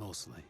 Mostly.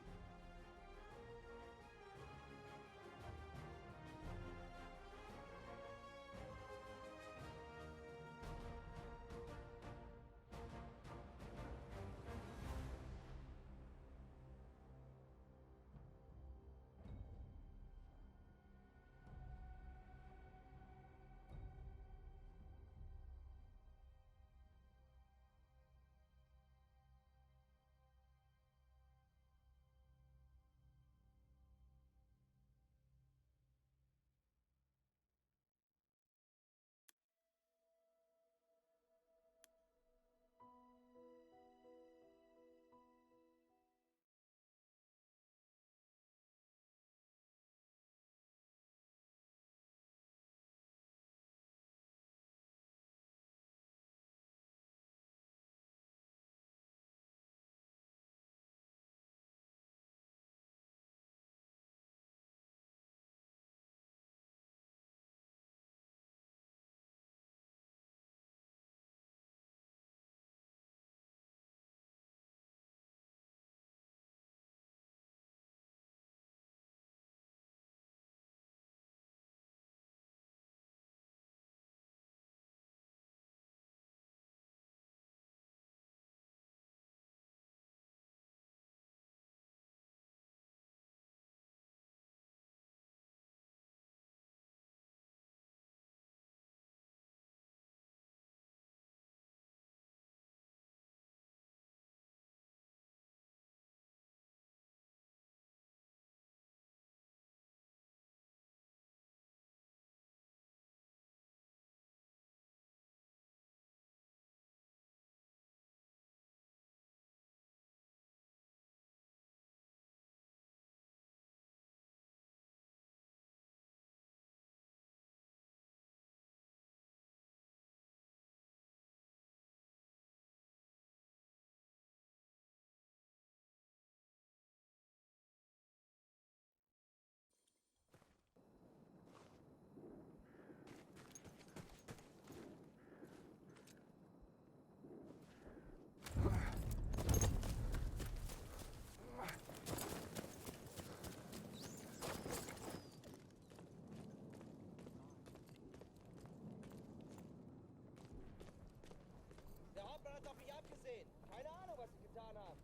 Der Hauptmann hat auf mich abgesehen. Keine Ahnung, was ich getan habe.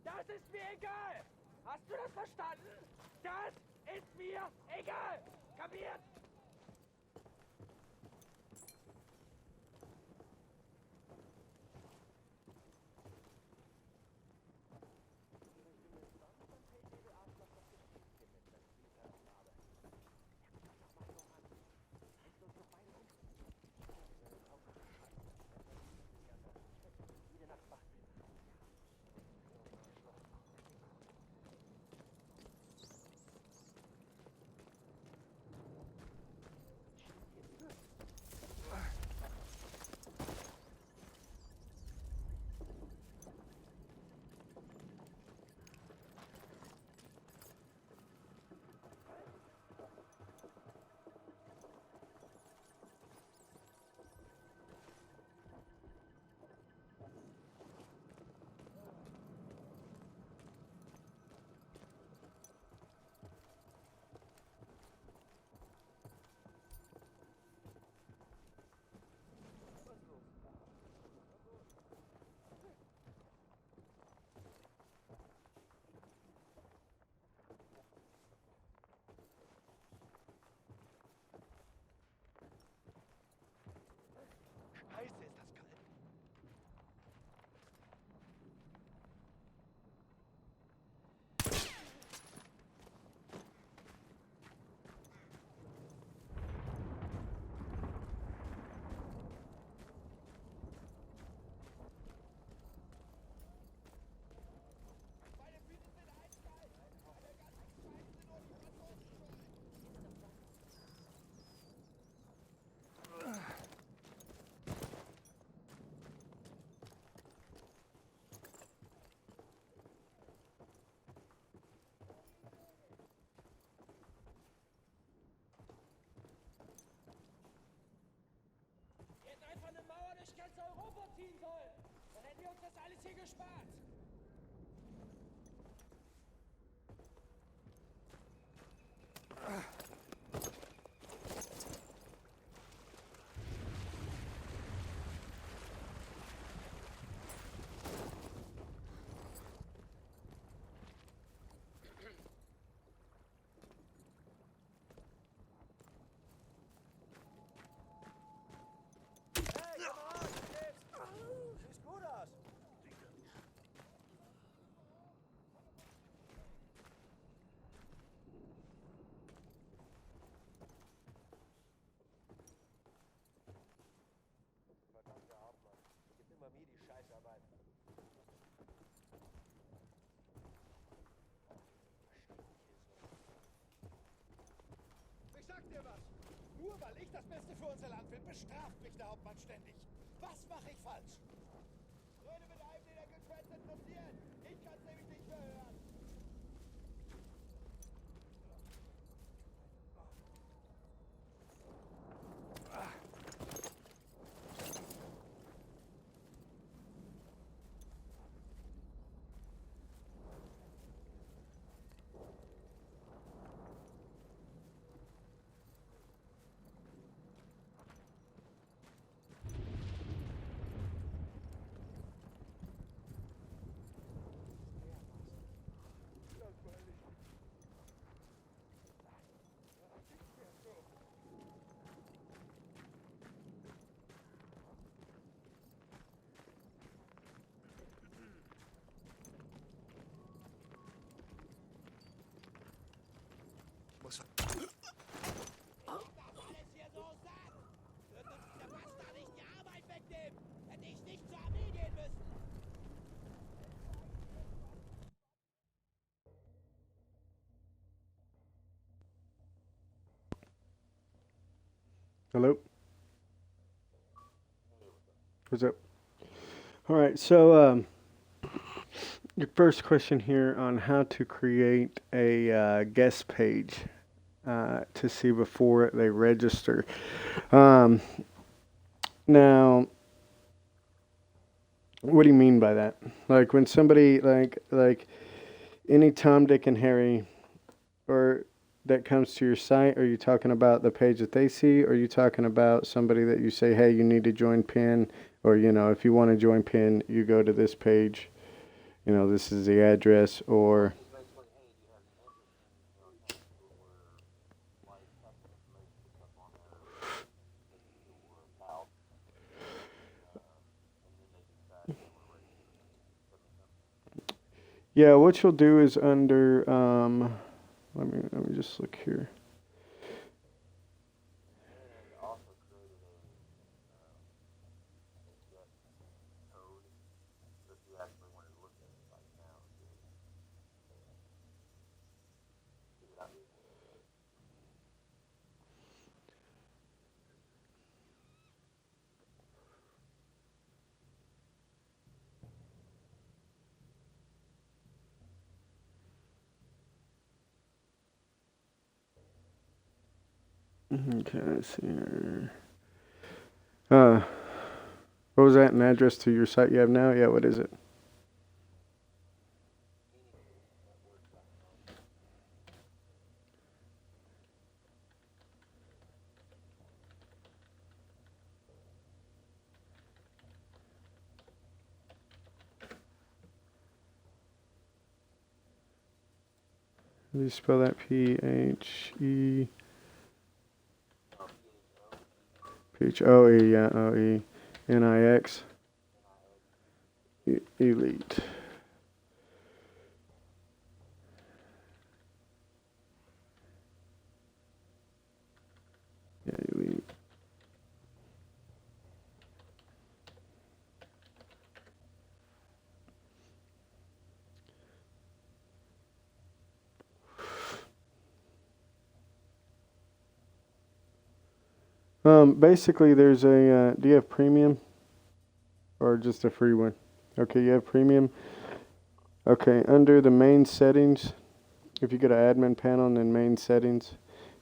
Das ist mir egal! Hast du das verstanden? Das ist mir egal! Kapiert? sag dir was. Nur weil ich das Beste für unser Land will, bestraft mich der Hauptmann ständig. Was mache ich falsch? Leute mit einem, den der Geschwätz interessiert. Ich kann's nämlich nicht mehr hören. Muss Das alles hier so sagen. Wird uns dieser Bastard nicht die Arbeit wegnehmen. Hätte ich nicht zur Armee gehen müssen. Hello? What's up? All right, so your first question here on how to create a guest page to see before they register. Now, what do you mean by that? Like when somebody like any Tom, Dick, and Harry, or that comes to your site, are you talking about the page that they see, or are you talking about somebody that you say, hey, you need to join PIN, or, you know, if you want to join PIN, you go to this page, you know, this is the address, or... Yeah, what you'll do is under, let me just look here. Okay, let's see here. What was that, an address to your site you have now? Yeah, what is it? How do you spell that? P-H-E... P-H-O-E, yeah, O-E, N-I-X, Elite. Yeah, Elite. Basically, there's a, do you have premium or just a free one? Okay, you have premium. Okay, under the main settings, if you go to admin panel and then main settings,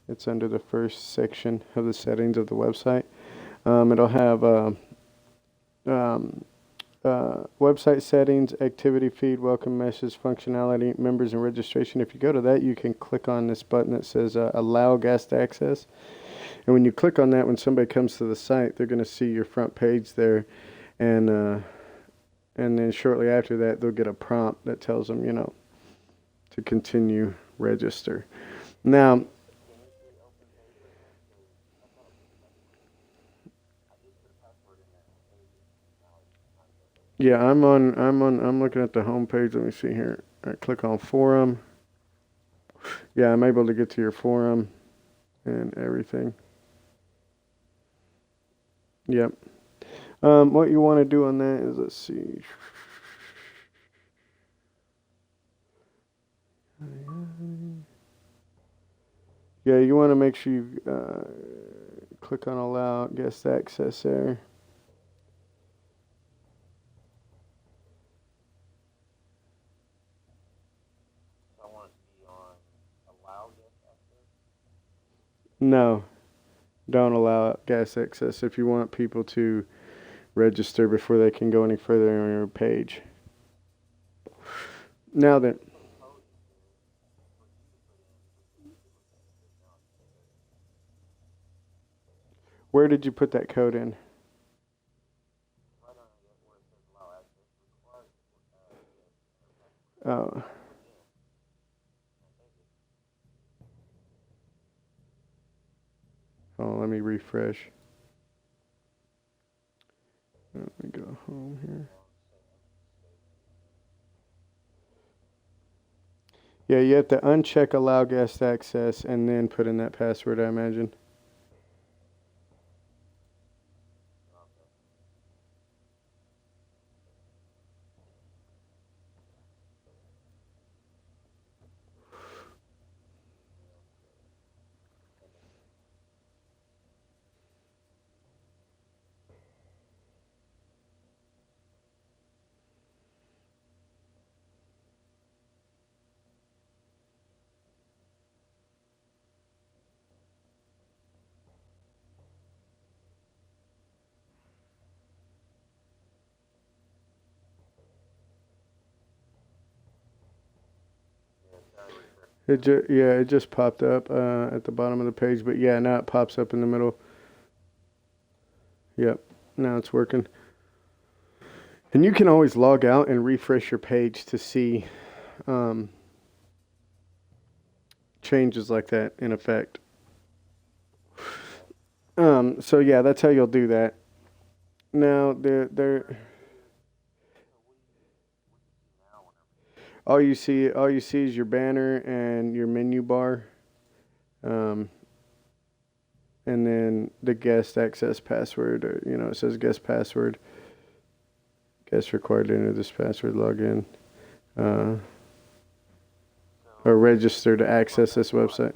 it's under the first section of the settings of the website. It'll have website settings, activity feed, welcome message, functionality, members and registration. If you go to that, you can click on this button that says allow guest access. And when you click on that, when somebody comes to the site, they're going to see your front page there. And then shortly after that, they'll get a prompt that tells them, you know, to continue register. Now, yeah, I'm looking at the home page. Let me see here. I click on forum. Yeah, I'm able to get to your forum and everything. Yep. What you want to do on that is, let's see. Yeah, you want to make sure you click on allow guest access there. I want it to be on allow guest access. No, don't allow guest access if you want people to register before they can go any further on your page. Now then, where did you put that code in? Oh. Oh, let me refresh. Let me go home here. Yeah, you have to uncheck allow guest access and then put in that password, I imagine. It just popped up at the bottom of the page, but yeah, now it pops up in the middle. Yep, now it's working. And you can always log out and refresh your page to see changes like that in effect. So yeah, that's how you'll do that. Now there. All you see is your banner and your menu bar, and then the guest access password. Or, it says guest password. Guest required to enter this password. Login, or register to access this website.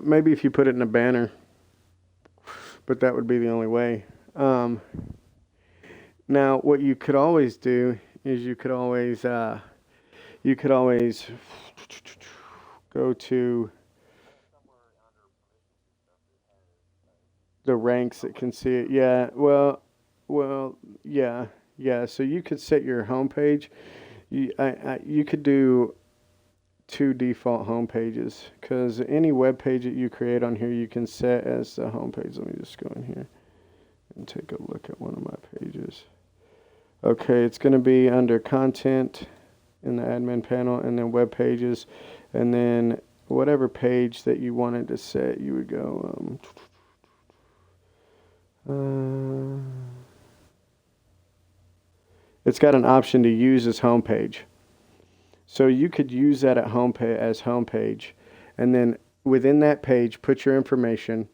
Maybe if you put it in a banner, but that would be the only way. Now, what you could always do is you could always go to the ranks that can see it. Yeah, yeah. So you could set your homepage. You could do 2 default home pages, because any web page that you create on here you can set as the home page. Let me just go in here and take a look at one of my pages. Okay, it's going to be under content in the admin panel, and then web pages, and then whatever page that you wanted to set, you would go it's got an option to use as home page. So you could use that at as homepage, and then within that page, put your information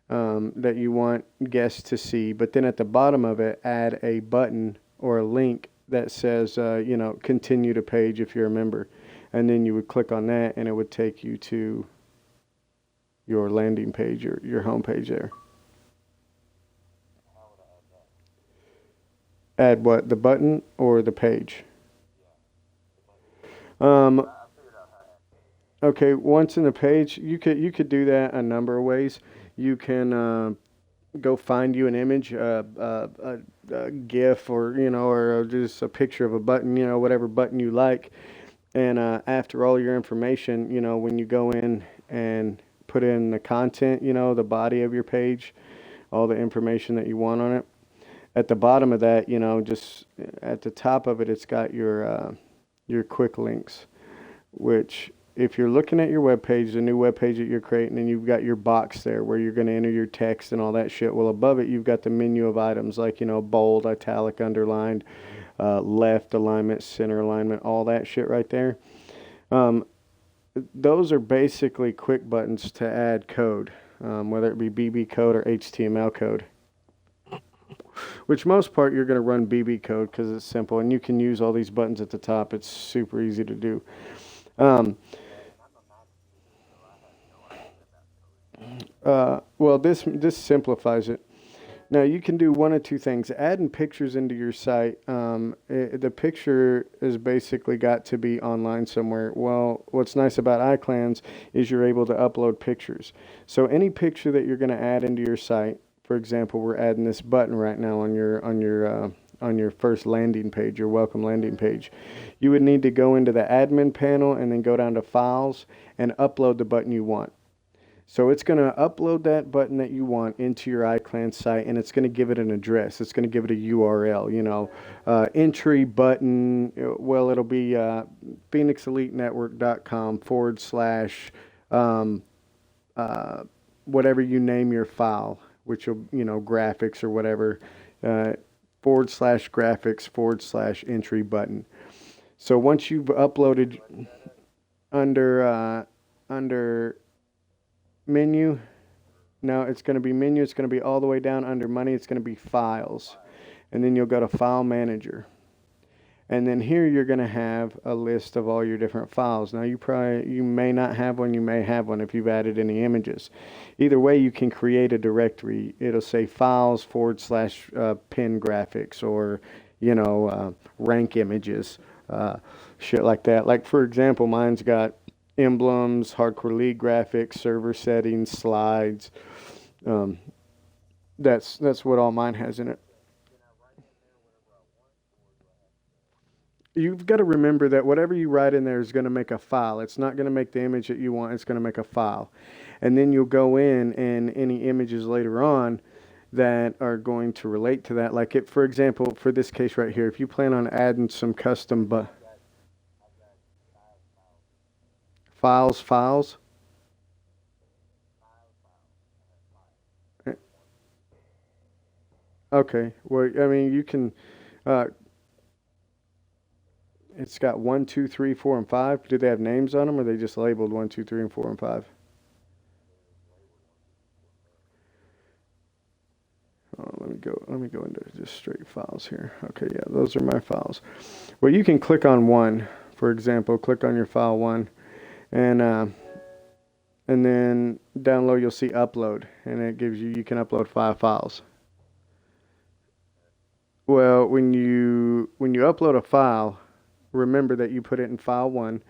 that you want guests to see. But then at the bottom of it, add a button or a link that says, continue to page if you're a member, and then you would click on that, and it would take you to your landing page or your homepage there. Add what? The button or the page? Okay, once in the page, you could do that a number of ways. You can go find you an image, a GIF, or just a picture of a button, whatever button you like. And after all your information, when you go in and put in the content, the body of your page, all the information that you want on it. At the bottom of that, just at the top of it, it's got your quick links, which if you're looking at your web page, the new web page that you're creating, and you've got your box there where you're going to enter your text and all that shit, well, above it you've got the menu of items like bold, italic, underlined, left alignment, center alignment, all that shit right there. Those are basically quick buttons to add code, whether it be BB code or HTML code. which most part you're going to run BB code because it's simple, and you can use all these buttons at the top. It's super easy to do. Well, this simplifies it. Now you can do one of two things: adding pictures into your site. The picture is basically got to be online somewhere. Well, what's nice about iClans is you're able to upload pictures. So any picture that you're going to add into your site, for example, we're adding this button right now on your first landing page, your welcome landing page. You would need to go into the admin panel and then go down to files and upload the button you want. So it's going to upload that button that you want into your iClan site, and it's going to give it an address. It's going to give it a URL, entry button. Well, it'll be phoenixelitenetwork.com / whatever you name your file, which will, graphics or whatever, /graphics /entry button. So once you've uploaded under menu, now it's going to be menu, it's going to be all the way down under money, it's going to be files, and then you'll go to file manager, and then here you're going to have a list of all your different files. Now you may not have one, you may have one if you've added any images. Either way, you can create a directory. It'll say files / pin graphics, or rank images, shit like that. Like for example, mine's got emblems, hardcore league graphics, server settings, slides. That's what all mine has in it. You've got to remember that whatever you write in there is going to make a file. It's not going to make the image that you want. It's going to make a file. And then you'll go in, and any images later on that are going to relate to that. Like for example, for this case right here, if you plan on adding some custom files. Okay. Well, I mean, you can. It's got 1, 2, 3, 4, and 5. Do they have names on them, or are they just labeled 1, 2, 3, and 4, and 5? Let me go into just straight files here. Okay, yeah, those are my files. Well, you can click on one, for example. Click on your file 1, and then down low you'll see upload, and it gives you can upload 5 files. Well, when you upload a file, remember that you put it in file 1,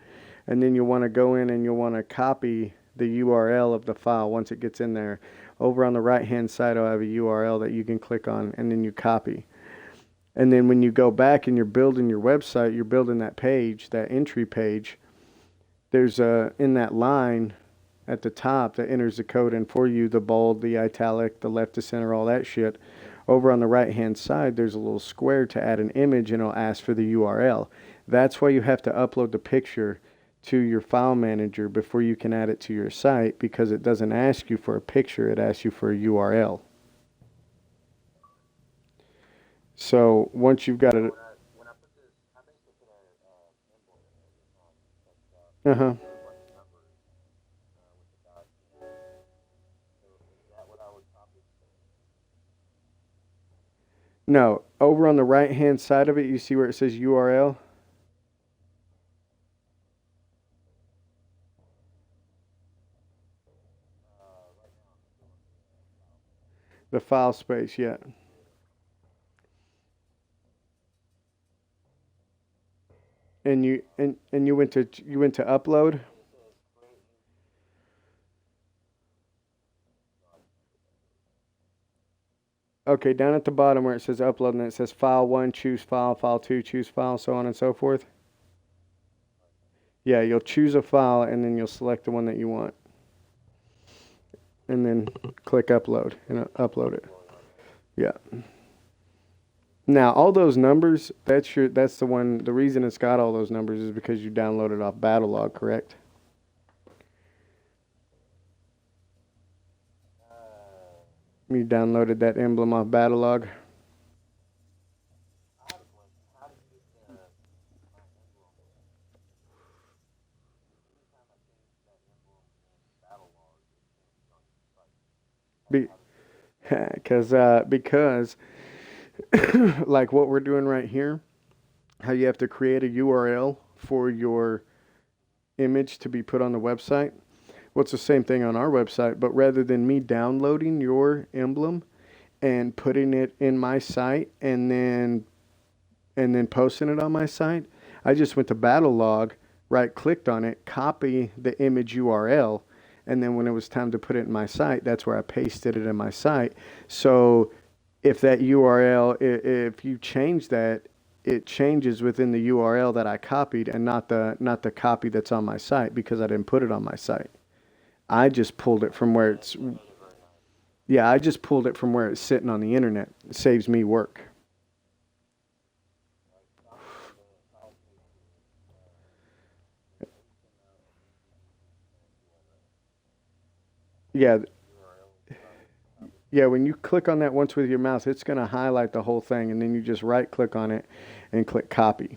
and then you'll want to go in and you'll want to copy the URL of the file once it gets in there. Over on the right hand side I'll have a URL that you can click on, and then you copy. And then when you go back and you're building your website, you're building that page, that entry page, there's in that line at the top that enters the code in for you, the bold, the italic, the left to center, all that shit. Over on the right hand side there's a little square to add an image, and it'll ask for the URL. That's why you have to upload the picture to your file manager before you can add it to your site, because it doesn't ask you for a picture, it asks you for a URL. So once you've got it, When I put this, I basically put an emblem in there this time. But, uh-huh. like numbers with the dots. So is that what I would copy? No, over on the right hand side of it, you see where it says URL? The file space, yeah. And you went to upload? Okay, down at the bottom where it says upload, and it says file 1, choose file, file 2, choose file, so on and so forth. Yeah, you'll choose a file, and then you'll select the one that you want. And then click upload, and upload it. Yeah. Now, all those numbers, that's the one, the reason it's got all those numbers is because you downloaded off Battlelog, correct? You downloaded that emblem off Battlelog? Because like what we're doing right here, how you have to create a URL for your image to be put on the website. Well, it's the same thing on our website, but rather than me downloading your emblem and putting it in my site and then posting it on my site, I just went to Battlelog, right clicked on it, copy the image URL, and then when it was time to put it in my site, that's where I pasted it in my site. So if that URL, if you change that, it changes within the URL that I copied and not the copy that's on my site, because I didn't put it on my site. I just pulled it from where it's, yeah, I just pulled it from where it's sitting on the internet. It saves me work. Yeah, yeah, when you click on that once with your mouse, it's going to highlight the whole thing, and then you just right click on it and click copy.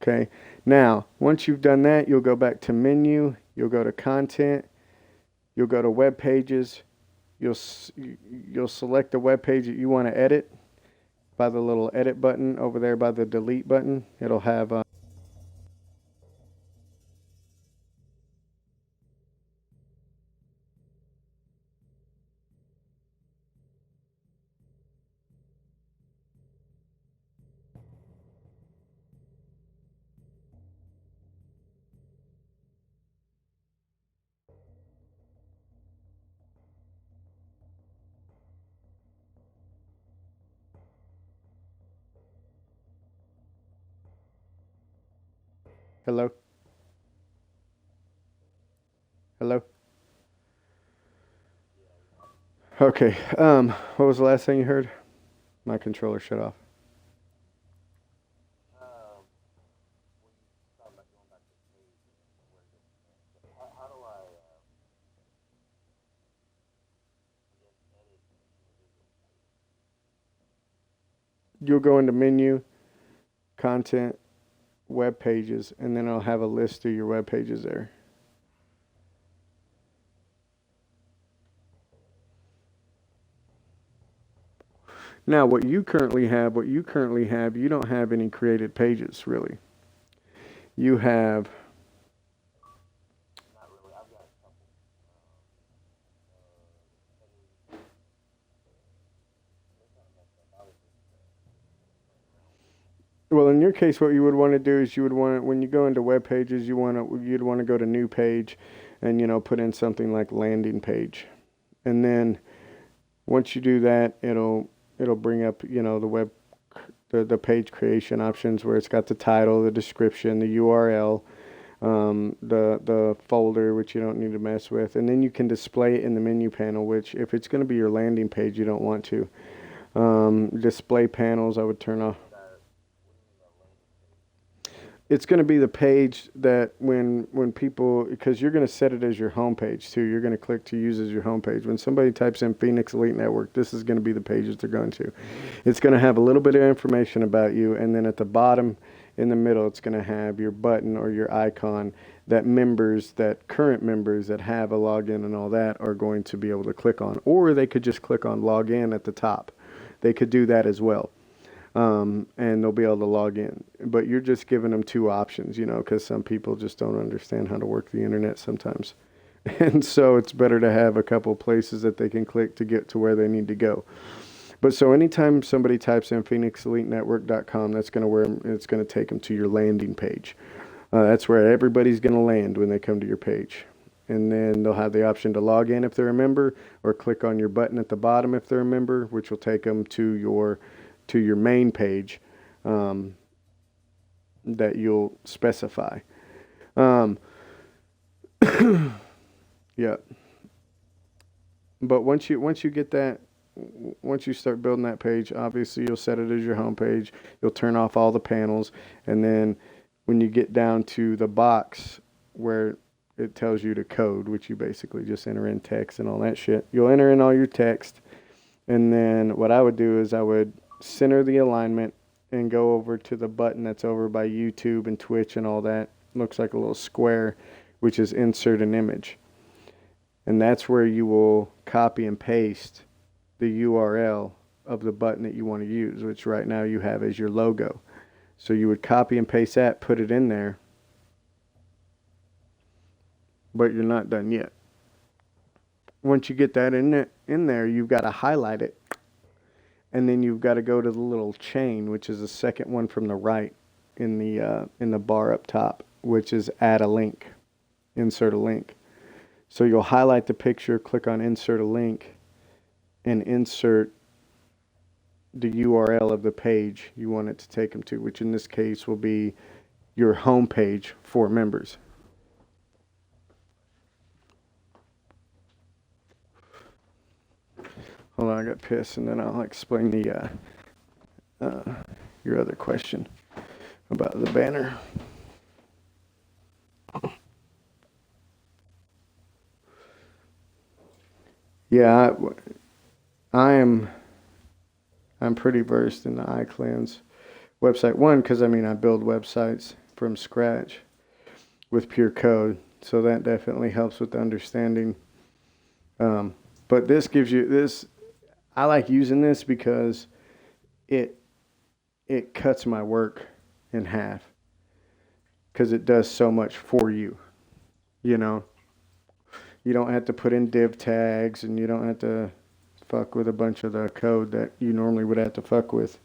Okay, now once you've done that, you'll go back to menu, you'll go to content, you'll go to web pages, you'll select the web page that you want to edit by the little edit button over there by the delete button. It'll have hello, hello. Okay, what was the last thing you heard? My controller shut off. When you talk about going back to the page and where to go from there, so how do I, I guess, edit an individual page? You'll go into menu, content, web pages, and then it'll have a list of your web pages there. Now, what you currently have, you don't have any created pages, really. You have, Not really. I've got a couple. They're kind of messed up. I was just well, in your case, what you would want to do is you would want to, when you go into web pages, you'd want to go to new page and, put in something like landing page. And then once you do that, it'll bring up, the page creation options where it's got the title, the description, the URL, the folder, which you don't need to mess with, and then you can display it in the menu panel, which if it's going to be your landing page, you don't want to. Display panels, I would turn off. It's going to be the page that when people, because you're going to set it as your home page too. You're going to click to use as your home page. When somebody types in Phoenix Elite Network, this is going to be the pages they're going to. It's going to have a little bit of information about you, and then at the bottom in the middle, it's going to have your button or your icon that current members that have a login and all that are going to be able to click on. Or they could just click on login at the top. They could do that as well. And they'll be able to log in. But you're just giving them two options, because some people just don't understand how to work the internet sometimes. And so it's better to have a couple places that they can click to get to where they need to go. But so anytime somebody types in PhoenixEliteNetwork.com, that's it's going to take them to your landing page. That's where everybody's going to land when they come to your page. And then they'll have the option to log in if they're a member, or click on your button at the bottom if they're a member, which will take them to your main page that you'll specify. Yeah. But once you get that, once you start building that page, obviously you'll set it as your home page. You'll turn off all the panels, and then when you get down to the box where it tells you to code, which you basically just enter in text and all that shit, you'll enter in all your text, and then what I would do is I would center the alignment and go over to the button that's over by YouTube and Twitch and all that. Looks like a little square, which is insert an image. And that's where you will copy and paste the URL of the button that you want to use, which right now you have as your logo. So you would copy and paste that, put it in there, but you're not done yet. Once you get that in there, you've got to highlight it, and then you've got to go to the little chain, which is the second one from the right in the bar up top, which is add a link, insert a link. So you'll highlight the picture, click on insert a link, and insert the URL of the page you want it to take them to, which in this case will be your home page for members. Hold on, I got pissed, and then I'll explain the your other question about the banner. Yeah, I'm pretty versed in the iClans website. One, because I build websites from scratch with pure code, so that definitely helps with the understanding. But this gives you this. I like using this because it cuts my work in half, because it does so much for you. You know, you don't have to put in div tags, and you don't have to fuck with a bunch of the code that you normally would have to fuck with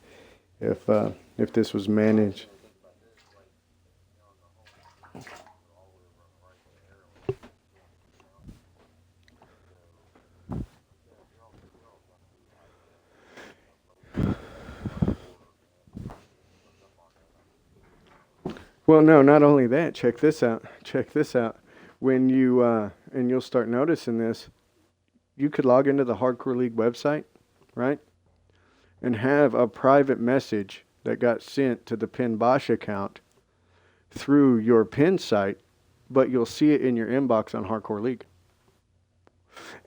if this was managed. Well, no, not only that, check this out. Check this out. When you, and you'll start noticing this, you could log into the Hardcore League website, right? And have a private message that got sent to the Pin Bosch account through your Pin site, but you'll see it in your inbox on Hardcore League.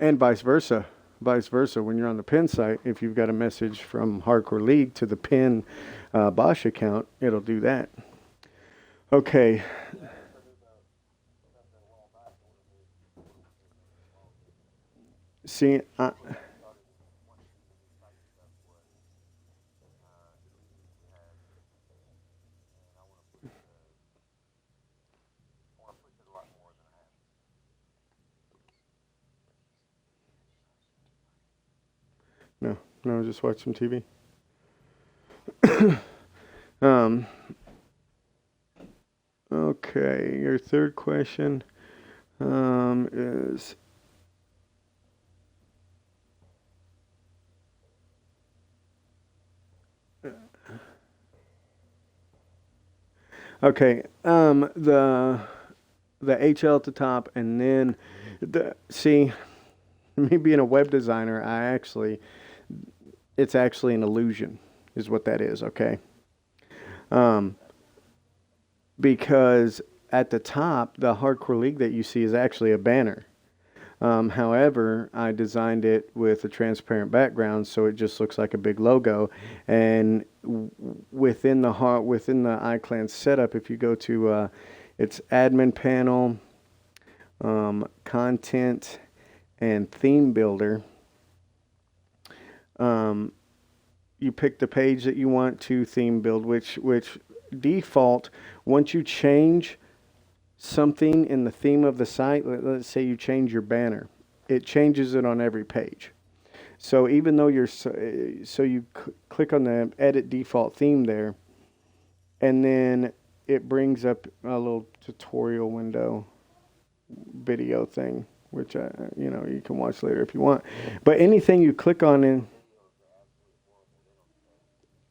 And vice versa. Vice versa, when you're on the Pin site, if you've got a message from Hardcore League to the Pin Bosch account, it'll do that. Okay. See, no, just watch some TV. Okay, your third question is, okay, the HL at the top, and then see, me being a web designer, it's actually an illusion, is what that is, okay? Because at the top, the Hardcore League that you see is actually a banner. However, I designed it with a transparent background, so it just looks like a big logo. And within the iClan setup, if you go to its admin panel, content, and theme builder, you pick the page that you want to theme build, which default, once you change something in the theme of the site, let's say you change your banner, it changes it on every page. So even though you click on the edit default theme there, and then it brings up a little tutorial window video thing, which you can watch later if you want. But anything you click on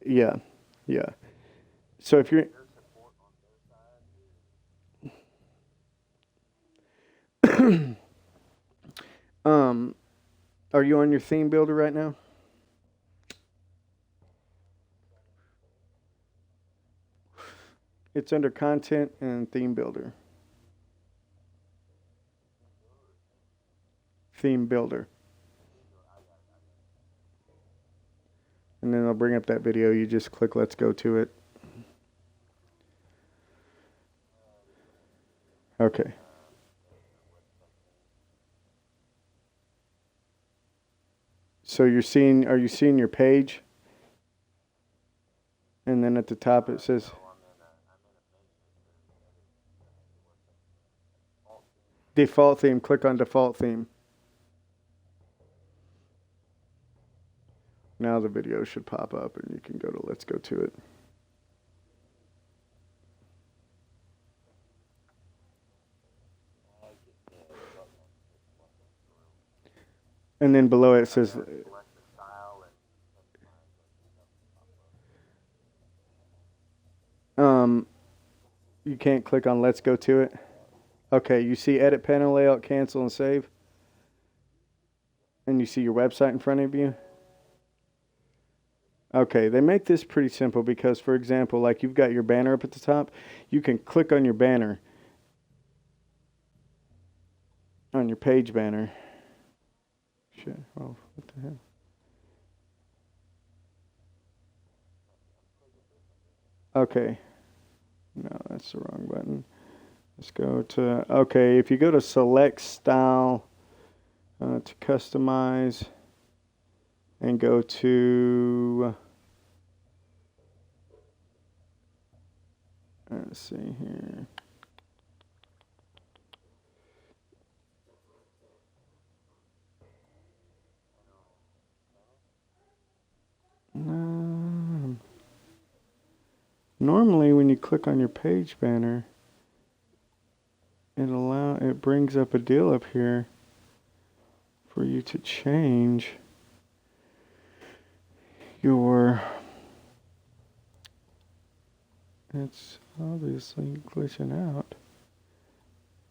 yeah. So if you're are you on your theme builder right now? It's under content and theme builder. Theme builder. And then I'll bring up that video. You just click let's go to it. Okay. So are you seeing your page? And then at the top it says default theme. Click on default theme. Now the video should pop up and you can go to let's go to it. And then below it says you can't click on let's go to it. Okay, you see edit panel layout, cancel and save. And you see your website in front of you. Okay, they make this pretty simple because, for example, like you've got your banner up at the top, you can click on your banner, on your page banner. Shit, oh, what the hell? Okay, no, that's the wrong button. Let's go to, okay, if you go to select style, to customize, and go to, let's see here. Normally when you click on your page banner, it brings up a deal up here for you to change your, it's obviously glitching out.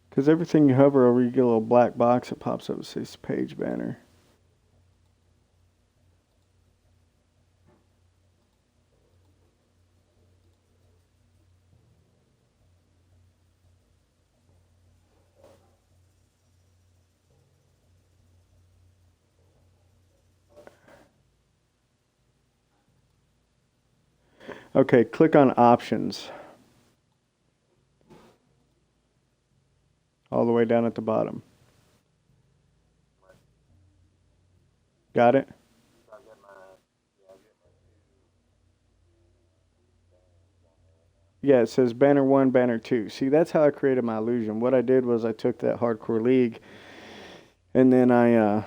Because everything you hover over, you get a little black box that pops up and says page banner. Okay, click on options. All the way down at the bottom. Got it? Yeah, it says banner 1, banner 2. See, that's how I created my illusion. What I did was I took that Hardcore League and then I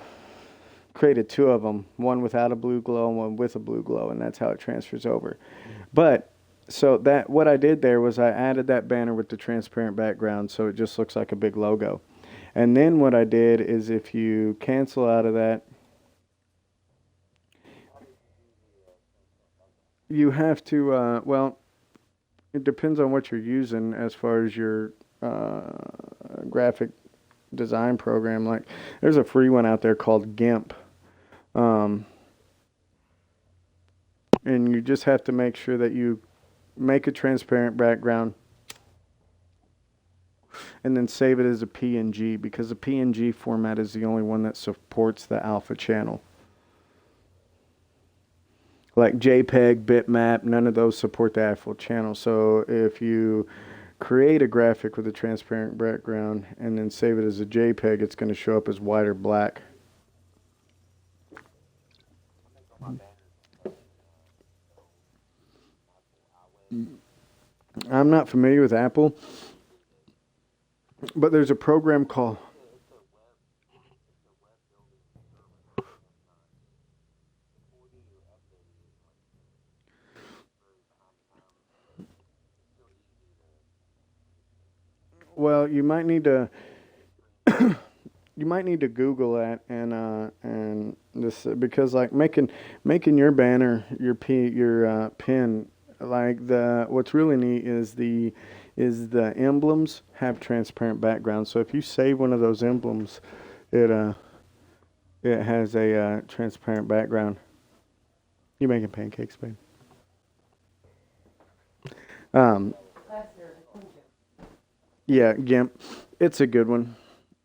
created 2 of them, one without a blue glow and one with a blue glow, and that's how it transfers over. But so that what I did there was I added that banner with the transparent background so it just looks like a big logo. And then what I did is if you cancel out of that, you have to, well, it depends on what you're using as far as your graphic design program. Like there's a free one out there called GIMP. And you just have to make sure that you make a transparent background and then save it as a PNG because the PNG format is the only one that supports the alpha channel. Like JPEG, bitmap, none of those support the alpha channel. So if you create a graphic with a transparent background and then save it as a JPEG, it's going to show up as white or black. I'm not familiar with Apple, but there's a program called well, you might need to Google that and this because like making your banner, your pin, like what's really neat is the emblems have transparent backgrounds. So if you save one of those emblems, it has a transparent background. You making pancakes, babe? Yeah, GIMP. It's a good one.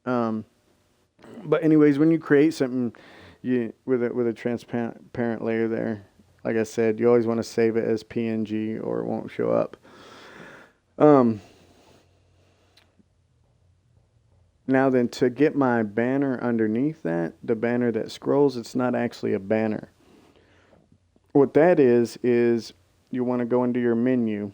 But anyways, when you create something with a transparent layer there, like I said, you always want to save it as PNG or it won't show up. Now then, to get my banner underneath that, the banner that scrolls, it's not actually a banner. What that is you want to go into your menu.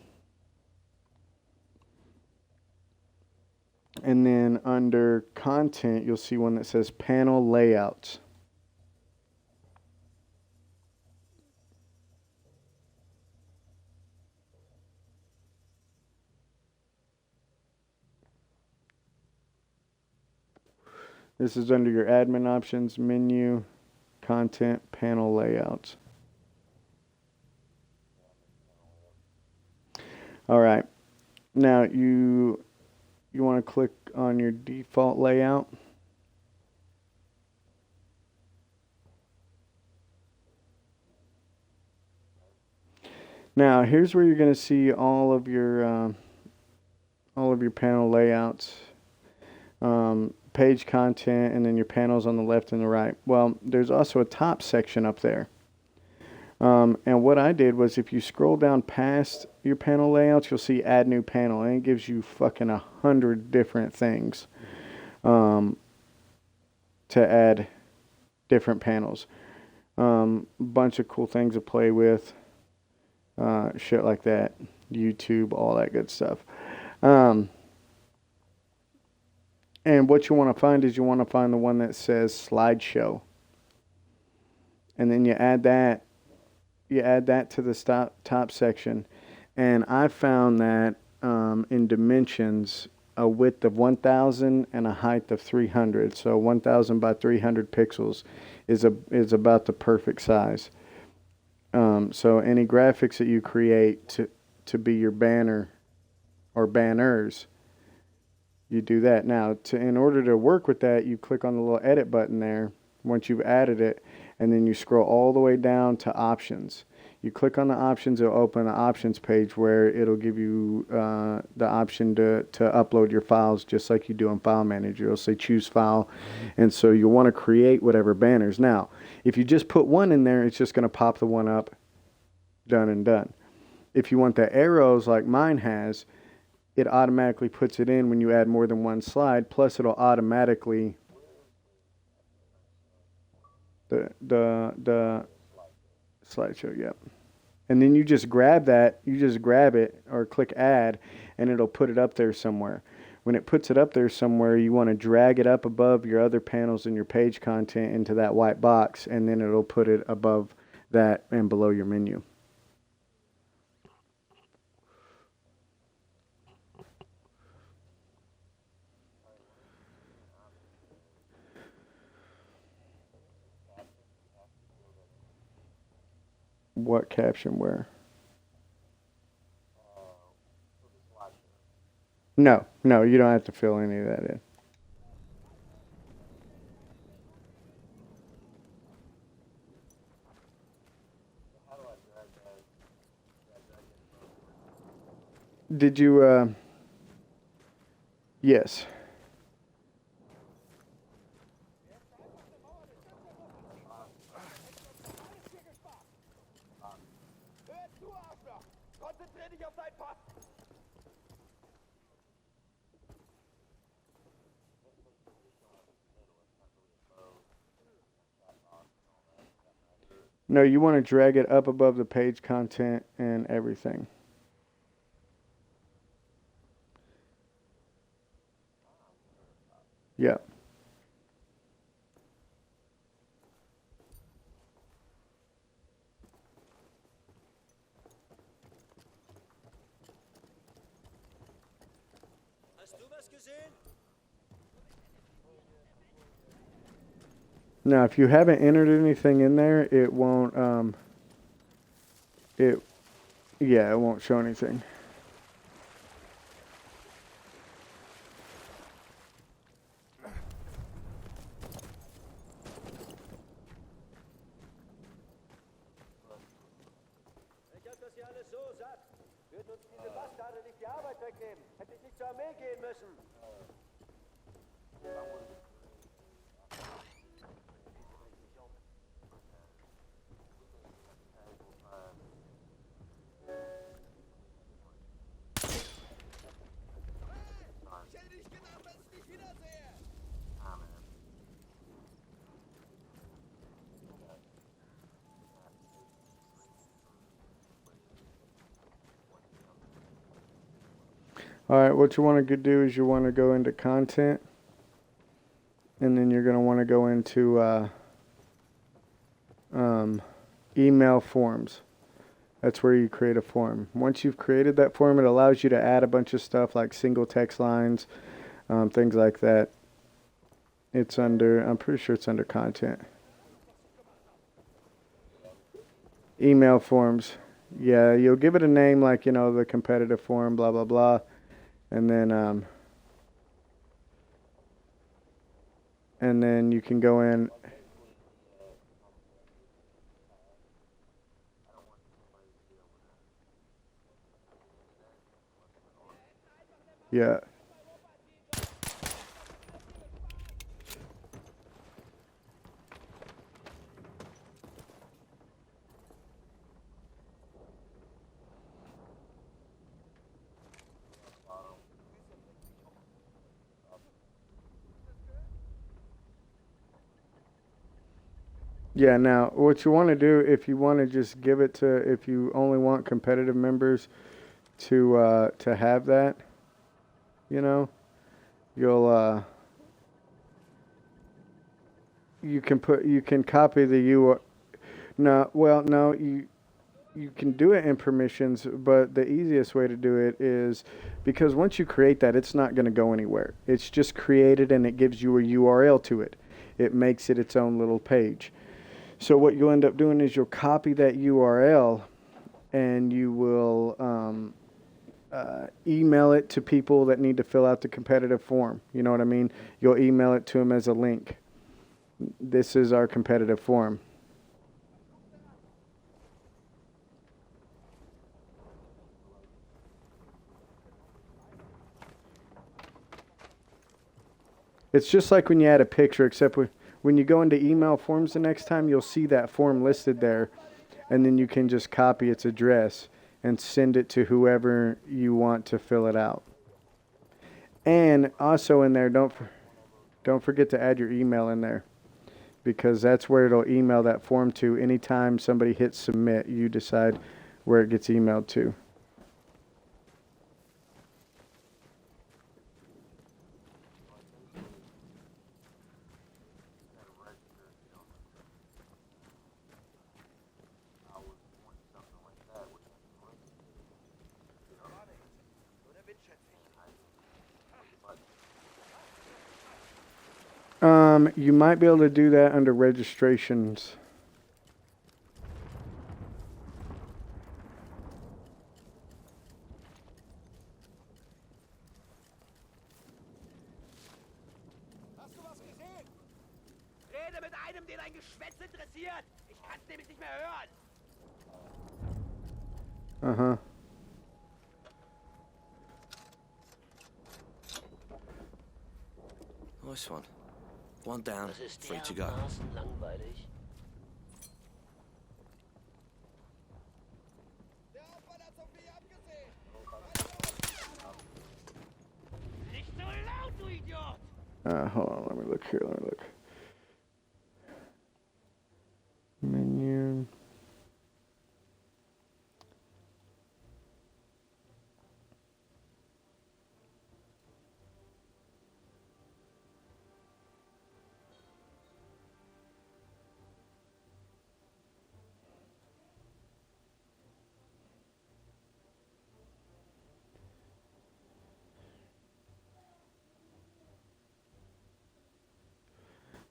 And then under content, you'll see one that says panel layouts. This is under your admin options, menu, content, panel layouts. All right. Now you want to click on your default layout. Now here's where you're going to see all of your panel layouts. Page content, and then your panels on the left and the right. Well, there's also a top section up there. And what I did was, if you scroll down past your panel layouts, you'll see add new panel, and it gives you fucking 100 different things to add different panels. Bunch of cool things to play with, shit like that, YouTube, all that good stuff. And what you want to find is, you want to find the one that says slideshow. And then you add that to the top section. And I found that in dimensions, a width of 1,000 and a height of 300. So 1,000 by 300 pixels is about the perfect size. So any graphics that you create to be your banner or banners, you do that. Now, in order to work with that, you click on the little edit button there once you've added it, and then you scroll all the way down to options. You click on the options, it'll open the options page where it'll give you the option to upload your files just like you do in File Manager. It'll say choose file, and so you'll want to create whatever banners. Now, if you just put one in there, it's just going to pop the one up, done and done. If you want the arrows like mine has, it automatically puts it in when you add more than one slide, plus it'll automatically the slideshow, yep. And then you just grab it or click add, and it'll put it up there somewhere. When it puts it up there somewhere, you want to drag it up above your other panels and your page content into that white box, and then it'll put it above that and below your menu. What caption where? No, you don't have to fill any of that in. Did you, yes. Konzentrier dich auf deinen Posten! No, you want to drag it up above the page content and everything. Yep. Hast du was gesehen? Now, if you haven't entered anything in there, it won't, it won't show anything. Ich hab das hier alles so satt. Würden uns diese Bastarde nicht die Arbeit wegnehmen, hätte ich nicht zur Armee gehen müssen. Ich hätte nicht gedacht, dass ich dich wiedersehe. Alright, what you want to do is you want to go into content, and then you're going to want to go into email forms. That's where you create a form. Once you've created that form, it allows you to add a bunch of stuff like single text lines, things like that. It's under, I'm pretty sure it's under content. Email forms. Yeah, you'll give it a name like, you know, the competitive form, blah, blah, blah. And then you can go in. Yeah. Yeah, now what you want to do, if you want to just give it to, if you only want competitive members to have that, you know, you'll you can copy the URL. No, well, no, you can do it in permissions, but the easiest way to do it is, because once you create that, it's not going to go anywhere. It's just created and it gives you a URL to it. It makes it its own little page. So what you'll end up doing is you'll copy that URL and you will email it to people that need to fill out the competitive form. You know what I mean? You'll email it to them as a link. This is our competitive form. It's just like when you add a picture, except when you go into email forms the next time, you'll see that form listed there, and then you can just copy its address and send it to whoever you want to fill it out. And also in there, don't forget to add your email in there, because that's where it'll email that form to. Anytime somebody hits submit, you decide where it gets emailed to. You might be able to do that under registrations. Hast du was gesehen? Rede mit einem, den ein Geschwätz interessiert. Ich kann's nämlich nicht mehr hören. Uh-huh. Nice one. One down, Das ist 3 to go. dermaßen langweilig. Der Aufwand hat Sophie abgesehen. Nicht so laut, du Idiot! Hold on, let me look here, let me look. Menu.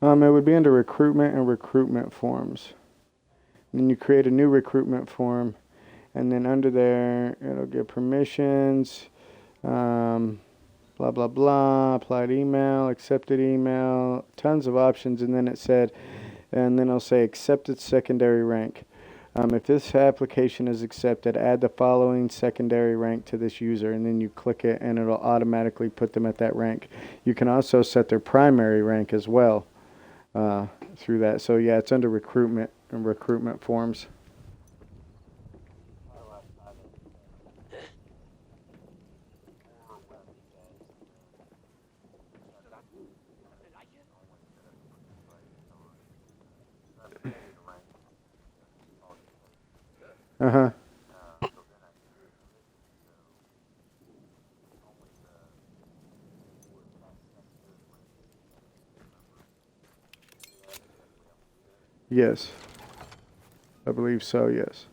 It would be under recruitment and recruitment forms. And then you create a new recruitment form, and then under there it'll give permissions, blah blah blah, applied email, accepted email, tons of options, and then it'll say accepted secondary rank. If this application is accepted, add the following secondary rank to this user, and then you click it and it'll automatically put them at that rank. You can also set their primary rank as well through that. So yeah, it's under recruitment and recruitment forms. Yes. I believe so, yes.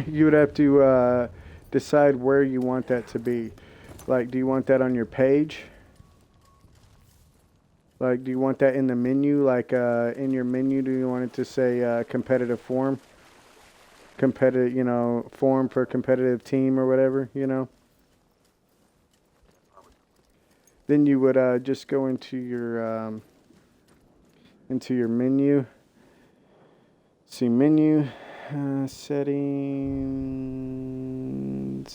You would have to decide where you want that to be. Like, do you want that on your page? Like, do you want that in the menu? Like, in your menu, do you want it to say competitive form? Competitive, you know, form for competitive team or whatever, you know? Then you would just go into your menu. See menu. Settings,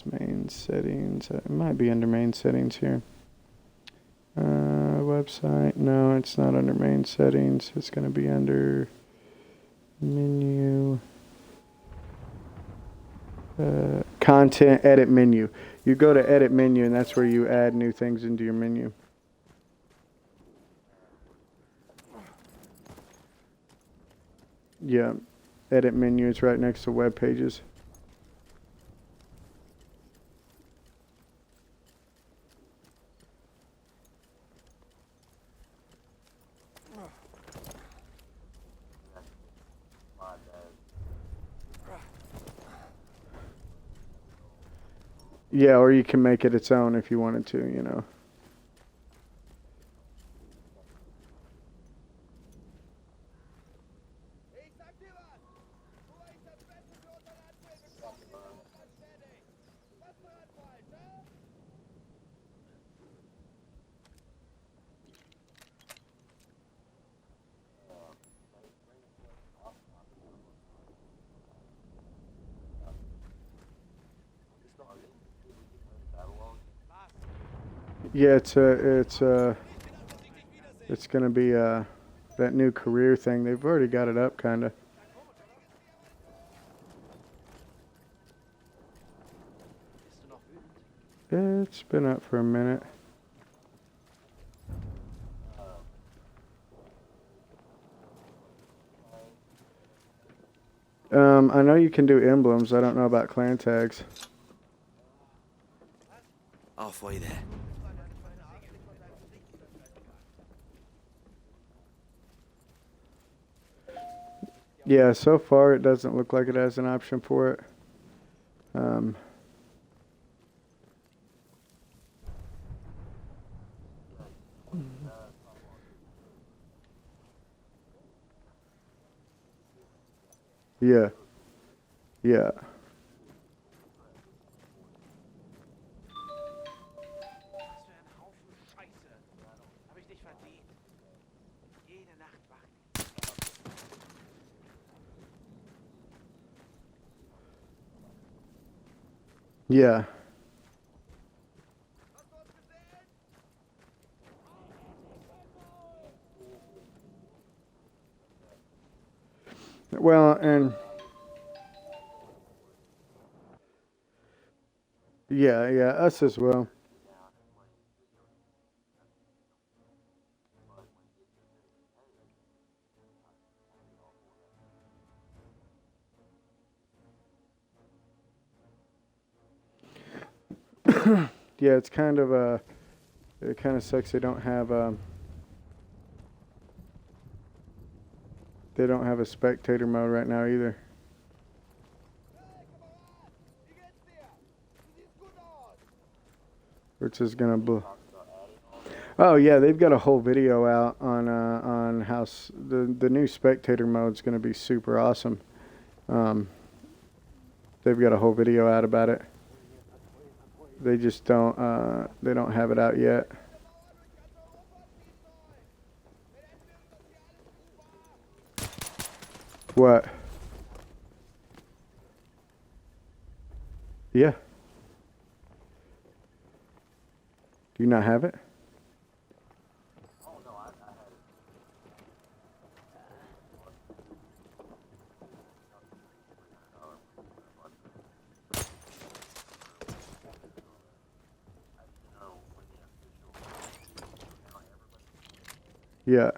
main settings. It might be under main settings here. Website. No, it's not under main settings. It's going to be under menu. Content, edit menu. You go to edit menu, and that's where you add new things into your menu. Yeah. Edit menu is right next to web pages. Yeah, or you can make it its own if you wanted to, you know. Yeah, it's gonna be that new career thing. They've already got it up, kinda. It's been up for a minute. I know you can do emblems. I don't know about clan tags. Halfway there. Yeah, so far it doesn't look like it has an option for it. Yeah. Yeah. Was für ein Haufen Scheiße. Hab ich nicht verdient. Jede Nacht wach. Yeah. Well, and yeah, us as well. Yeah, it's kind of it kind of sucks they don't have a spectator mode right now either. Which is gonna Oh yeah, they've got a whole video out on how the new spectator mode's gonna be super awesome. They've got a whole video out about it. They just don't have it out yet. What? Yeah. Do you not have it? Yeah.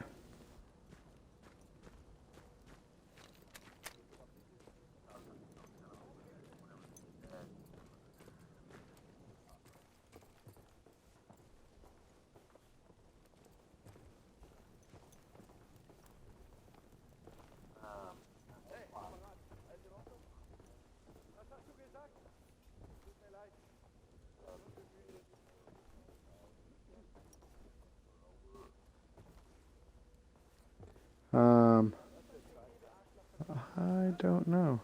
I don't know.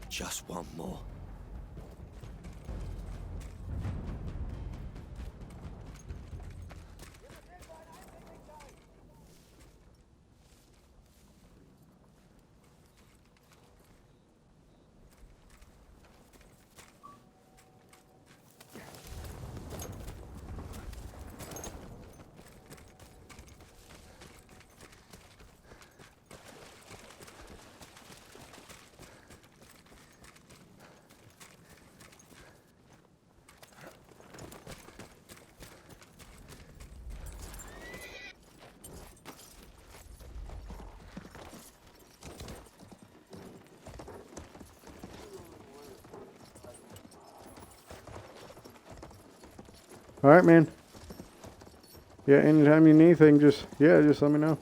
Just one more. All right, man. Yeah, anytime you need anything, just let me know.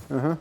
Uh-huh.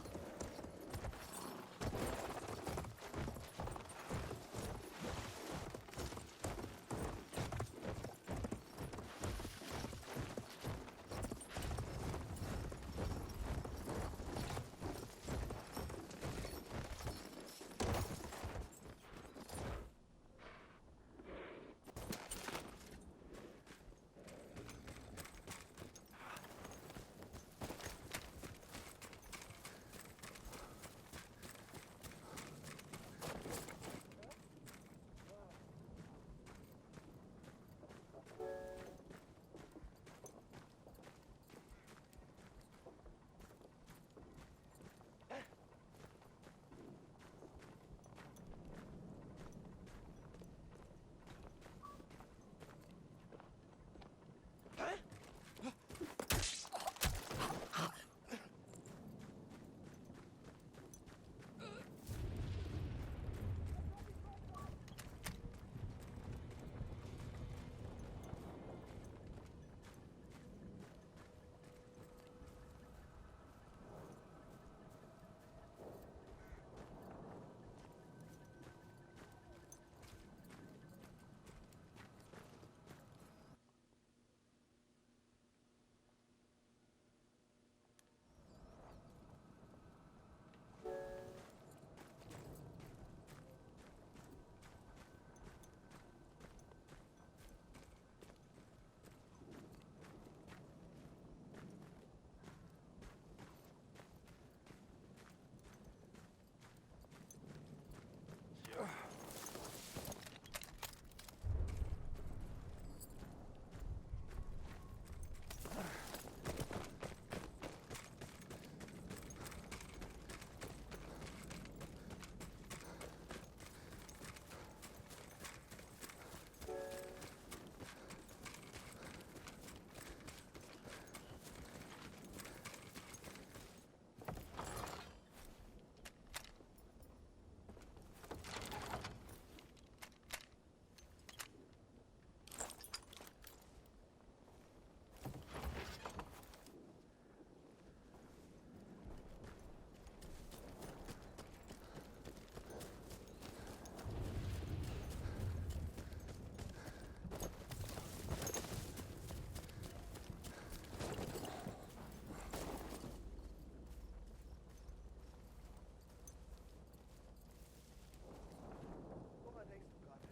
Woran denkst du gerade?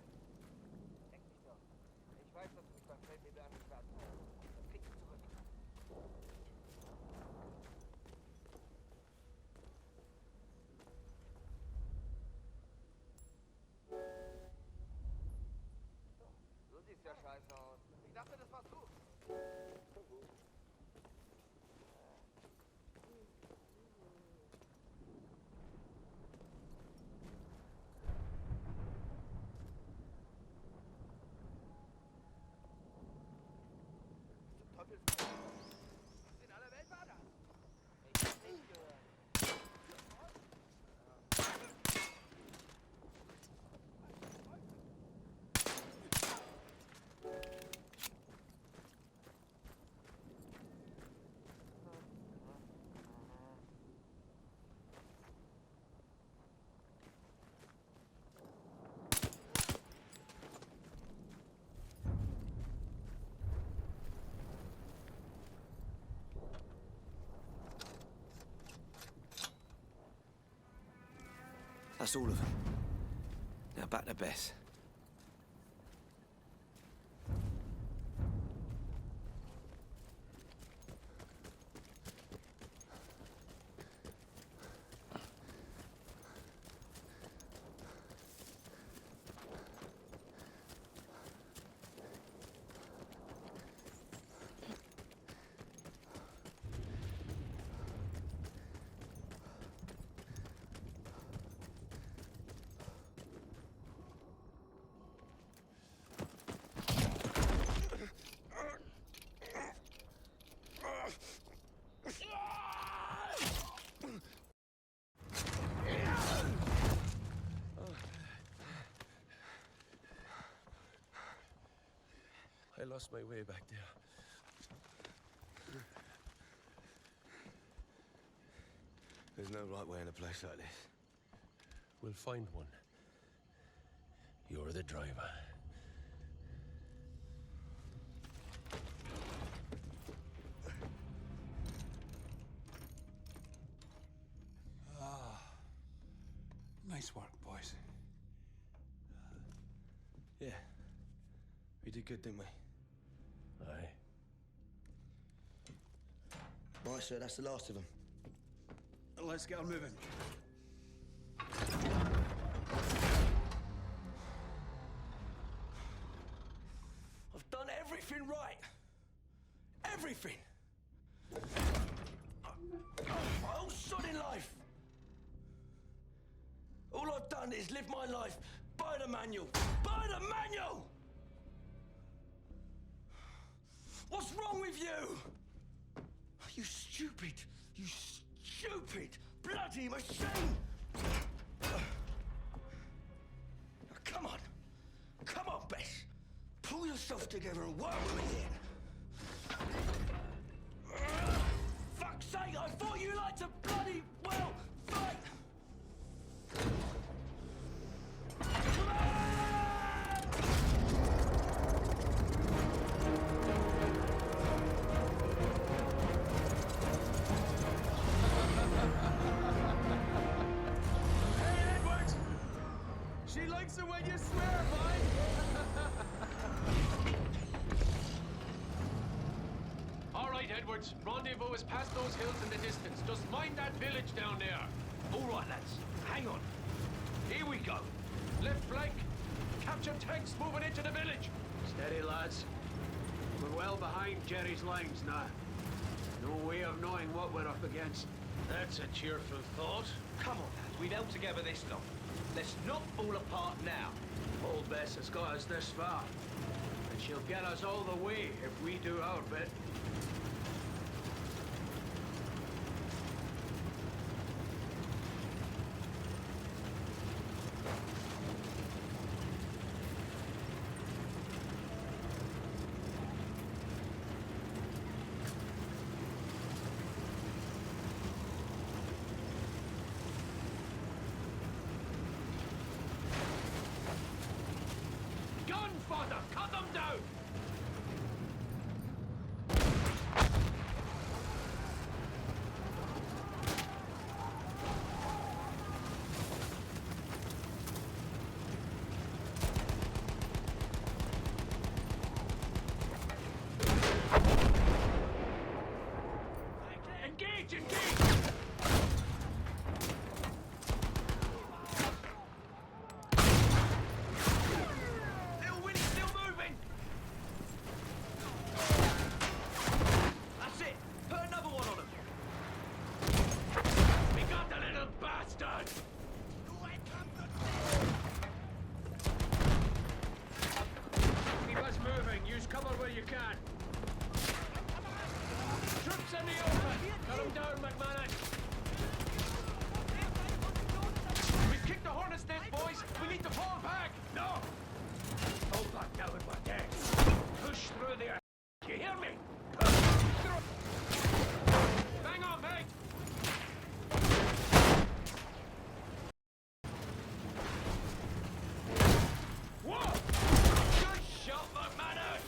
Denk mich doch. Ich weiß, dass du mich beim Feldwebel angesperrt hast. Das kriegst du zurück. Du siehst ja scheiße aus. Ich dachte, das warst du. Teufels... Was in aller Welt war das? Ich hab nicht gehört. That's all of them. Now back to Bess. I lost my way back there. There's no right way in a place like this. We'll find one. You're the driver. Nice work, boys. Yeah. We did good, didn't we? Aye. Right, sir, that's the last of them. Let's get on moving. I've done everything right. Everything. My whole sodding life. All I've done is live my life by the manual. By the manual! What's wrong with you? You stupid, bloody machine! Come on. Come on, Bess. Pull yourself together and work with me here. Fuck's sake, I thought you liked to bloody well fight! Come on! She likes it when you swear, boy! All right, Edwards. Rendezvous is past those hills in the distance. Just mind that village down there. All right, lads. Hang on. Here we go. Left flank. Capture tanks moving into the village. Steady, lads. We're well behind Jerry's lines now. No way of knowing what we're up against. That's a cheerful thought. Come on, lads. We've held together this long. Let's not fall apart now. Old Bess has got us this far. And she'll get us all the way if we do our bit. Gunfodder! Cut them down! Engage! Engage! Little Winnie's still moving! That's it! Put another one on him! We got the little bastard! Keep us moving. Use cover where you can. Troops in the open! Cut them down, McManus! We've kicked the hornet's nest, boys! We need to fall back! No! Hold back now with my dead. Push through there. You hear me? Push through. Hang on, mate! Whoa! Good shot, McManus!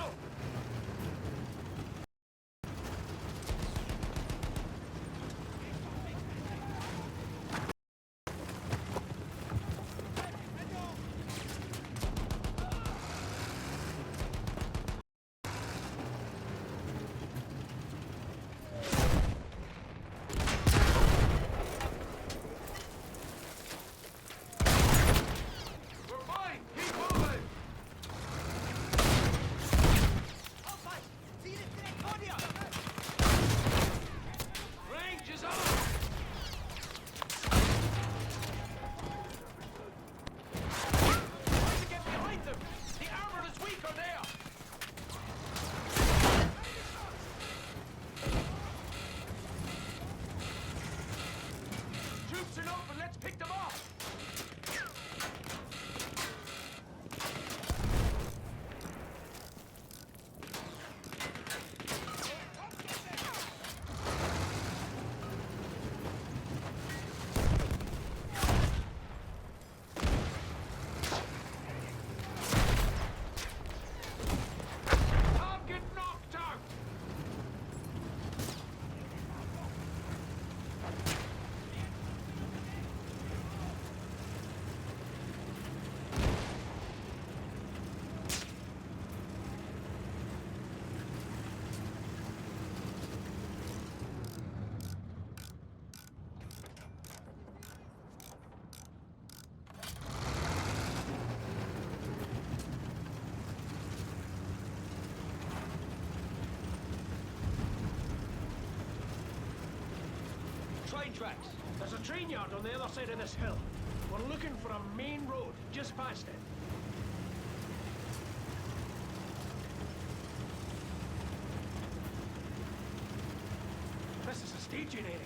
go! We're fine! Keep moving! Range is on! Try to get behind them! The armor is weaker there! Troops are open, let's pick them off! Target knocked out! Train tracks. There's a train yard on the other side of this hill. We're looking for a main road just past it. This is a staging area.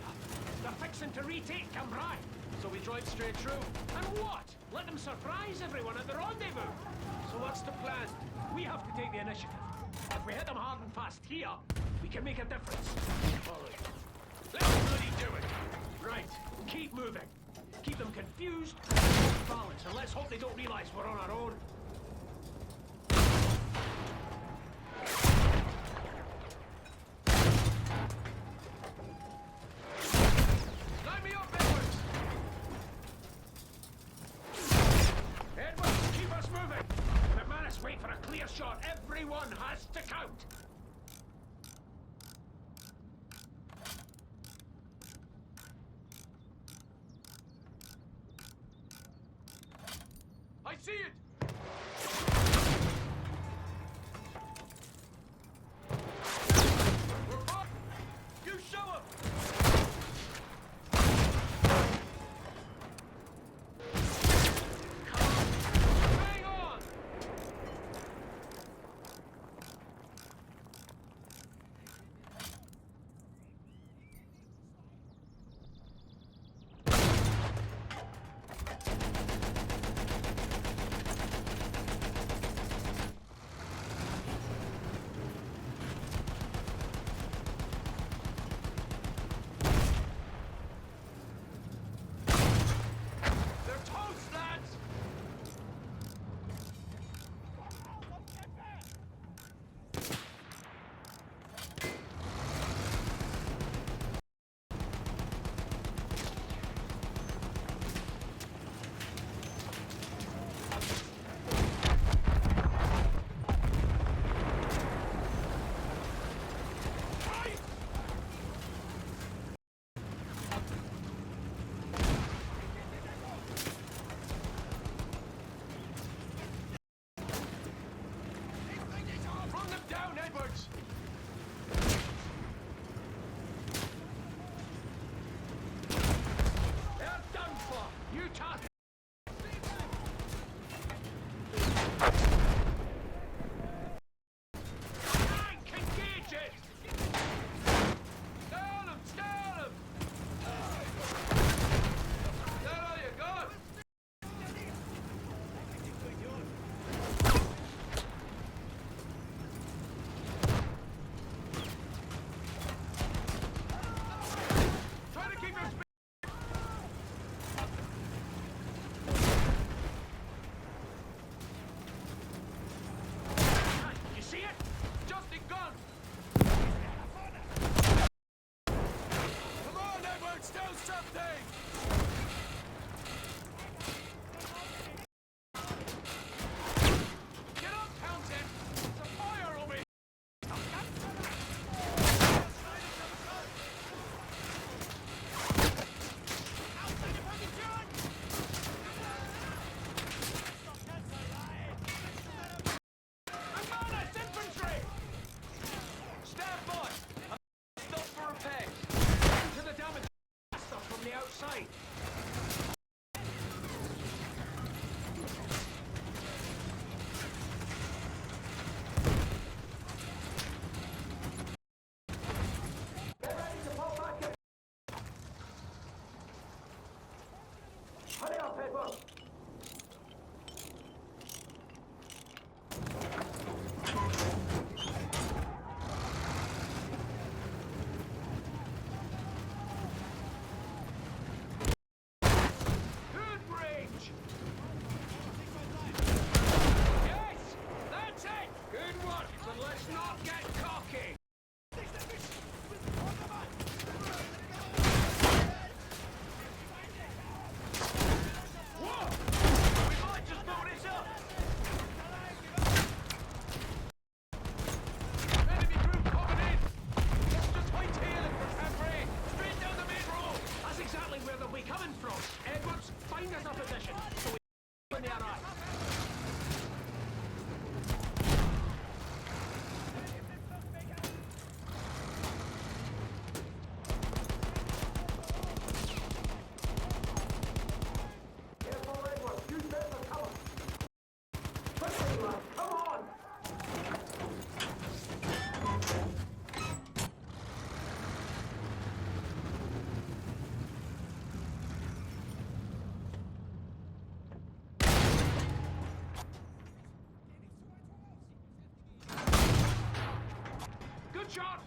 They're fixing to retake Cambrai. So we drive straight through. And what? Let them surprise everyone at the rendezvous. So what's the plan? We have to take the initiative. If we hit them hard and fast here, we can make a difference. All right. Let's bloody do it! Right, keep moving. Keep them confused, balance, and let's hope they don't realize we're on our own. Line me up, Edwards! Edwards, keep us moving! McManus, wait for a clear shot. Everyone has to count. I see it! We're fine! You show him! Come on! Hang on! They're toast, lads! Right! Run them down, Edwards! They're done for! You target! Tank, engage it! Down him! Down him! There you go! Try to keep your speed! Bastards, do something! Get up, Townsend! It's a fire over here! Amana's infantry! Stand by! Stop for repairs! To the damage stuff from the outside! Hurry up, Edward! Good range! Yes! That's it! Good work, but let's not get cocky! Whoa! We might just blow this up! Enemy group coming in! Let's just hightail it for Campaign! Straight down the main road! That's exactly where they'll be coming from. Edwards, find us a position so we when they arrive. Careful, Edward! Use that for cover! Quickly, lad! Come on! Good shot!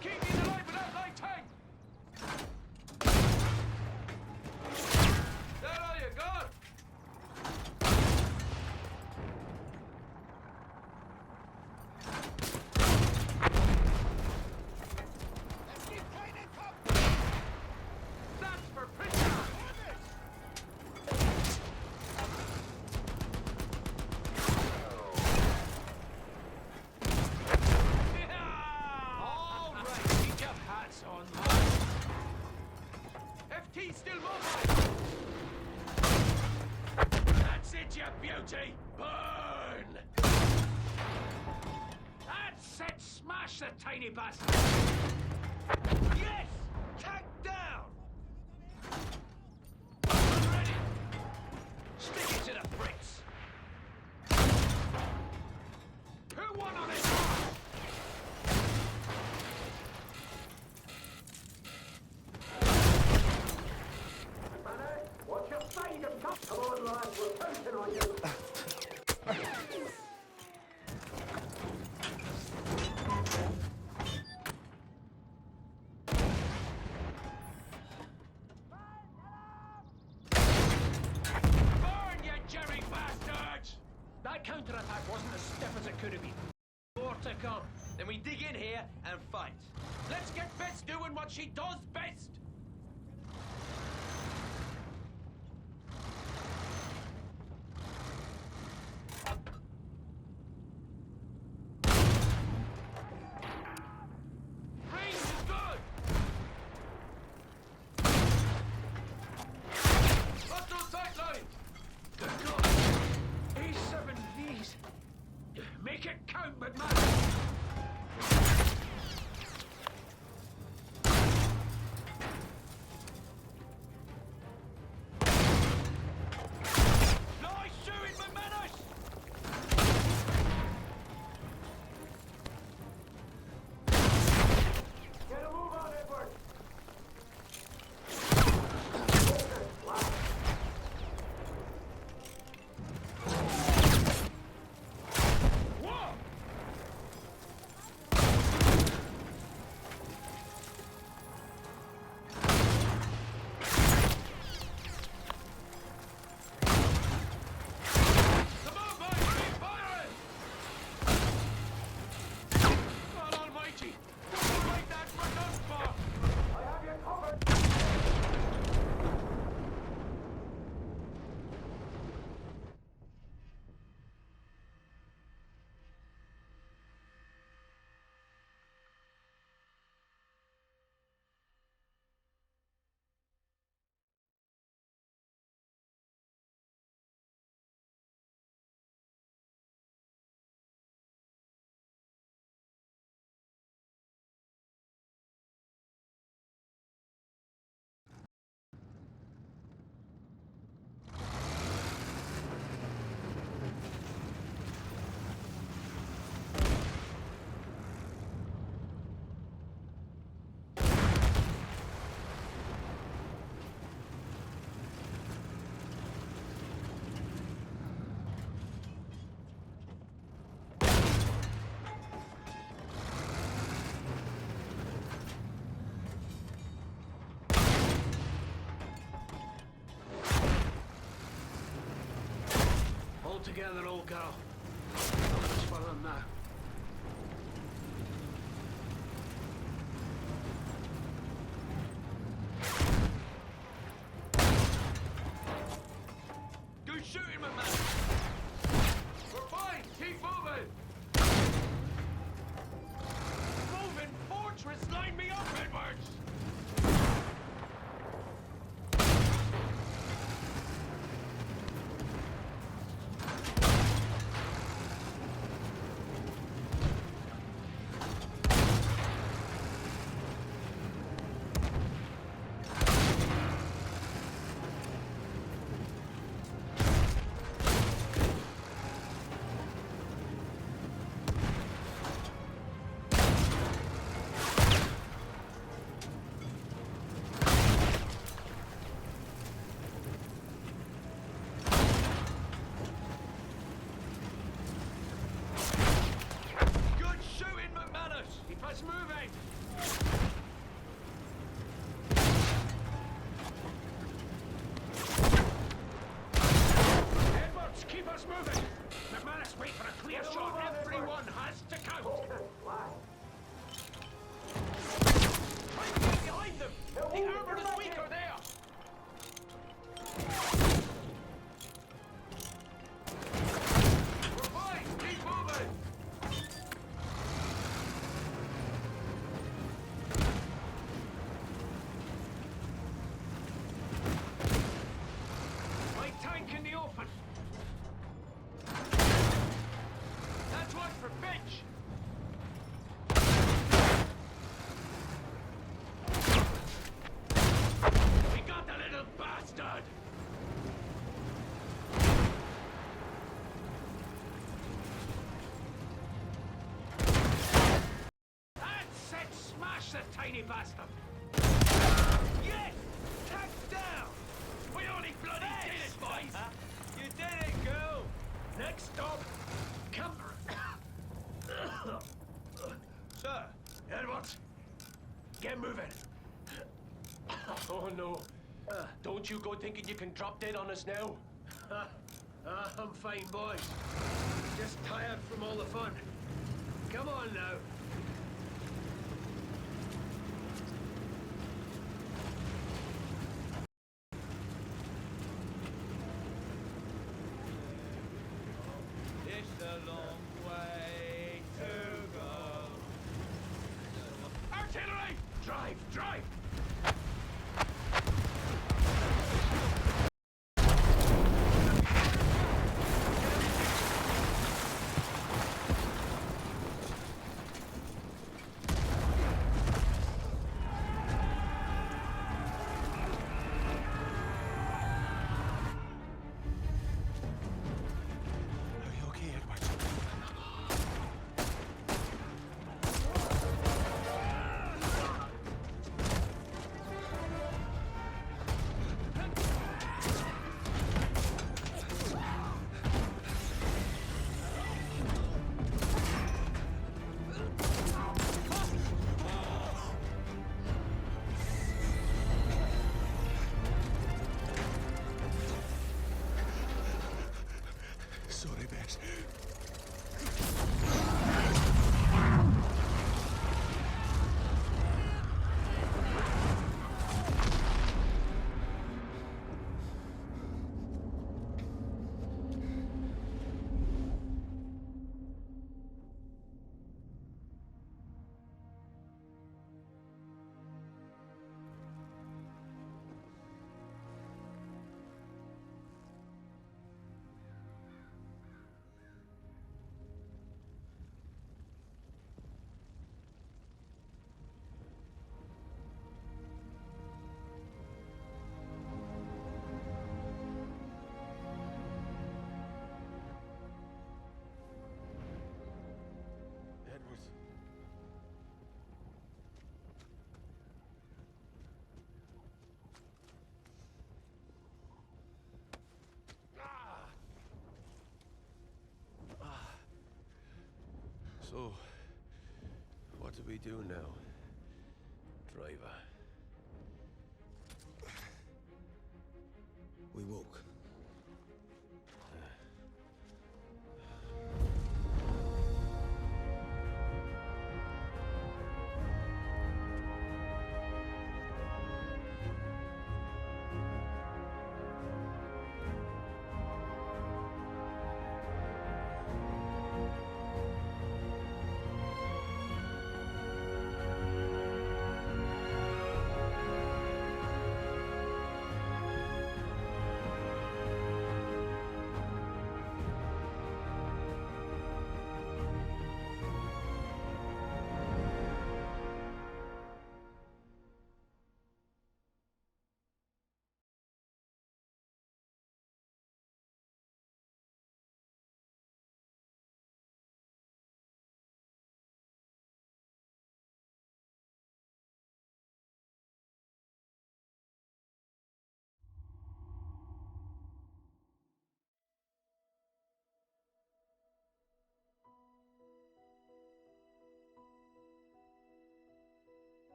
Keep me alive with that light tank! There are you, God! Es gibt keinen Kopf! That's for prisoner! All right, keep your hats on, lads. FT still mobile. That's it, you beauty. Burn. That's it! Smash the tiny bastard! Yes, tack down. Ready! Stick it to the bricks! Who won on it? Manny, watch your side and come! Come on, lads, we're counting on you! Burn, you Jerry bastards! That counterattack wasn't as stiff as it could have been. More to come. Then we dig in here and fight. Let's get Bess doing what she does best. Range is good. Hostile sight lines. Good God! A7Vs! Make it count, McMahon! together, old girl. None of us for them now. Good shooting, my man. We're fine. Keep moving. Moving fortress, line me up, Edwards. Good shooting, McManus. Keep us moving. Edwards, keep us moving. McManus, wait for a clear shot. Everyone has to count. Try and get behind them. The armor is weaker there. We're fine. Keep moving. My tank in the open. That's one for Finch. We got the little bastard. That's it. Smash the tiny bastard. Yes! Tank's down! We only bloody did it, boys! You did it, girl! Next stop, Camp... Sir! Edwards! Get moving! Oh, no. Don't you go thinking you can drop dead on us now. I'm fine, boys. Just tired from all the fun. Come on now. It's a long way to go. Artillery! Drive, drive! Are you okay, Edwards? Sorry, Bess. Edwards. So, what do we do now, driver? We walk.